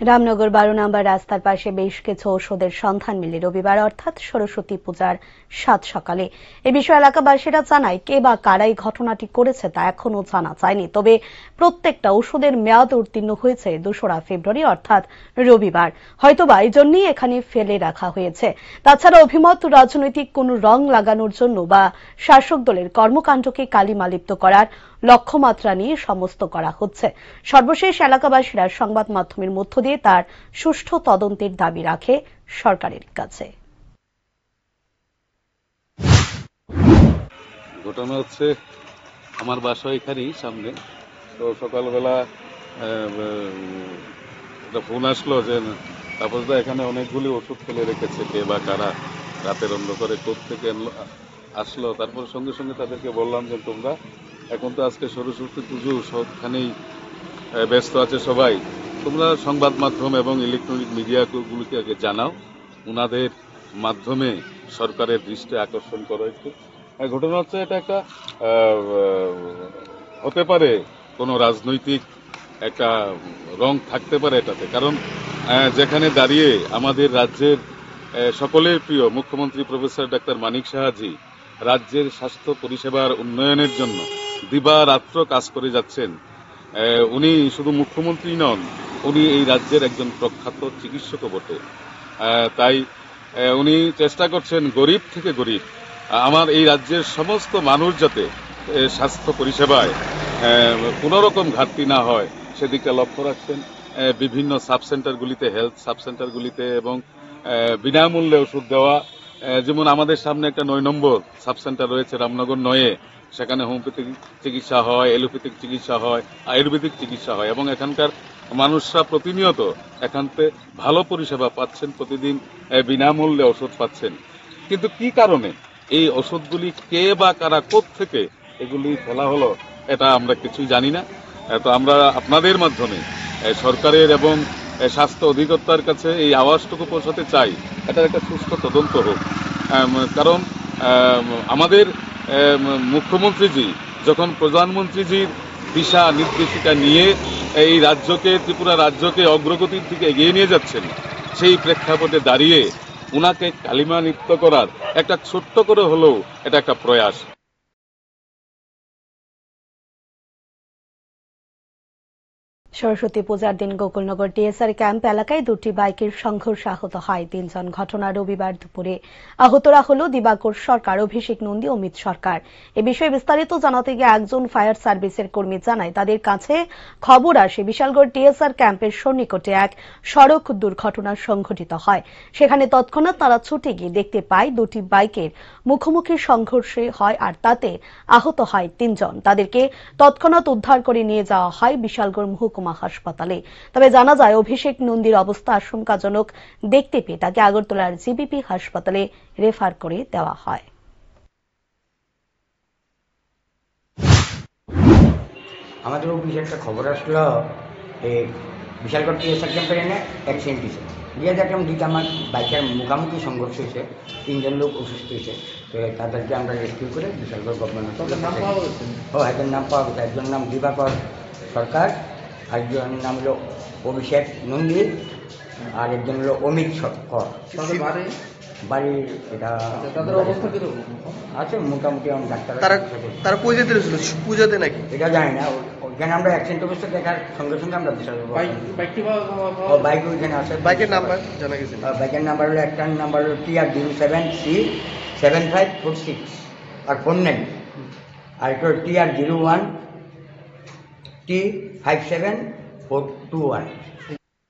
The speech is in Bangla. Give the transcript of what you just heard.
রামনগর 12 নম্বর রাস্তার পাশে বেশ কিছু ওষুধের সন্ধান মিলে রবিবার অর্থাৎ সরস্বতী পূজার সাত সকালে। এ বিষয়ে এলাকাবাসীরা জানায় কে বা কারাই ঘটনাটি করেছে তা এখনো জানা যায়নি। তবে প্রত্যেকটা ওষুধের মেয়াদ উত্তীর্ণ হয়েছে 2রা ফেব্রুয়ারি অর্থাৎ রবিবার। হয়তোবা এই জন্যই এখানে ফেলে রাখা হয়েছে। তাছাড়া অভিমত রাজনৈতিক কোনো রং লাগানোর জন্য বা শাসক দলের কর্মকাণ্ডকে কালিমালিপ্ত করার লক্ষ্যমাত্রা নিয়ে সমস্ত করা হচ্ছে। সর্বশেষ এলাকাবাসীরা সংবাদ মাধ্যমের মধ্য দিয়ে তার সুষ্ঠু তদন্তের দাবি রাখে সরকারের কাছে। ঘটনা হচ্ছে আমার বাসা এখানেই সামনে। তো সকালবেলা একটা ফোন আসলো যে তারপর এখানে অনেকগুলি ওষুধ ফেলে রেখেছে কে বা কারা, রাতের অন্ধকারে কোত্থেকে আসলো। তারপর সঙ্গে সঙ্গে তাদেরকে বললাম যে তোমরা এখন তো আজকে সরস্বতী পুজো, সবখানেই ব্যস্ত আছে সবাই, তোমরা সংবাদ মাধ্যম এবং ইলেকট্রনিক মিডিয়াগুলোকে আগে জানাও, ওনাদের মাধ্যমে সরকারের দৃষ্টি আকর্ষণ করো একটু। ঘটনা হচ্ছে এটা একটা হতে পারে কোনো রাজনৈতিক একটা রং থাকতে পারে এটাতে, কারণ যেখানে দাঁড়িয়ে আমাদের রাজ্যের সকলের প্রিয় মুখ্যমন্ত্রী প্রফেসর ডাক্তার মানিক সাহাজি রাজ্যের স্বাস্থ্য পরিষেবার উন্নয়নের জন্য দিবারাত্র কাজ করে যাচ্ছেন। উনি শুধু মুখ্যমন্ত্রী নন, উনি এই রাজ্যের একজন প্রখ্যাত চিকিৎসকও বটে। তাই উনি চেষ্টা করছেন গরিব থেকে গরিব আমার এই রাজ্যের সমস্ত মানুষ যাতে স্বাস্থ্য পরিষেবায় কোনো রকম ঘাটতি না হয় সেদিকটা লক্ষ্য রাখছেন। বিভিন্ন সাবসেন্টারগুলিতে, হেলথ সাবসেন্টারগুলিতে এবং বিনামূল্যে ওষুধ দেওয়া। যেমন আমাদের সামনে একটা 9 নম্বর সাবসেন্টার রয়েছে রামনগর 9-এ, সেখানে হোমিওপ্যাথিক চিকিৎসা হয়, এলোপ্যাথিক চিকিৎসা হয়, আয়ুর্বেদিক চিকিৎসা হয় এবং এখানকার মানুষরা প্রতিনিয়ত এখানতে ভালো পরিষেবা পাচ্ছেন, প্রতিদিন বিনামূল্যে ওষুধ পাচ্ছেন। কিন্তু কি কারণে এই ওষুধগুলি কে বা কারা কোত্থেকে এগুলি ফেলা হলো এটা আমরা কিছুই জানি না। তো আমরা আপনাদের মাধ্যমে সরকারের এবং স্বাস্থ্য অধিকর্তার কাছে এই আওয়াজটুকু পৌঁছাতে চাই, এটার একটা সুষ্ঠু তদন্ত হোক। কারণ আমাদের মুখ্যমন্ত্রীজি যখন প্রধানমন্ত্রীজির দিশা নির্দেশিকা নিয়ে এই রাজ্যকে, ত্রিপুরা রাজ্যকে অগ্রগতির দিকে এগিয়ে নিয়ে যাচ্ছেন, সেই প্রেক্ষাপটে দাঁড়িয়ে উনাকে কালিমালিপ্ত করার একটা ছোট্ট করে হলেও এটা একটা প্রয়াস। সরস্বতী পূজার দিন গোকুলনগর টিএসআর ক্যাম্প এলাকায় 2টি বাইকের সংঘর্ষে আহত হয় 3 জন। ঘটনা রবিবার দুপুরে। আহতরা হল দিবাকর সরকার, অভিষেক নন্দী, অমিত সরকার। এ বিষয়ে বিস্তারিত জানাতে গিয়ে একজন ফায়ার সার্ভিসের কর্মী জানায় তাদের কাছে খবর আসে বিশালগড় টিএসআর ক্যাম্পের সন্নিকটে এক সড়ক দুর্ঘটনা সংঘটিত হয়। সেখানে তৎক্ষণাৎ তারা ছুটে গিয়ে দেখতে পায় 2টি বাইকের মুখোমুখি সংঘর্ষে হয় আর তাতে আহত হয় 3 জন। তাদেরকে তৎক্ষণাৎ উদ্ধার করে নিয়ে যাওয়া হয় বিশালগড় মহকুমা হাসপাতালে। তবে জানা যায় অভিষেক নন্দীর অবস্থা আশঙ্কাজনক দেখতে পেয়ে তাকে আগরতলার জিবিপি হাসপাতালে রেফার করে দেওয়া হয়। আমাদের অফিসে একটা খবর আসলো বিশালগড় টিএসআর ক্যাম্পের এনে অ্যাক্সিডেন্ট হয়েছে। গিয়ে দেখলাম 2টা আমার বাইকের মুখামুখি সংঘর্ষ হয়েছে, 3 জন লোক অসুস্থ হয়েছে। তো তাদেরকে আমরা রেস্কিউ করে বিশালগড় গভর্নমেন্ট একজন নাম পাওয়া গেছে। একজন নাম দিবাকর সরকার, আরেকজনের নাম হলো অভিষেক নন্দী, আর একজন হলো অমিত কর। বাড়ির এটা আছে মোটামুটি আমার ডাক্তার। তারা কই যেতে ছিল পূজাতে নাকি এটা জানি না। ওইখানে আমরা অ্যাক্সিডেন্ট অবস্থা দেখার সঙ্গে সঙ্গে আমরা বাইক ওইখানে আছে। বাইকের নাম্বার জানা গেছে? বাইকের নাম্বার হলো, একটার নাম্বার হলো TR07C7546 আর 49, আর একটা TR01T57421।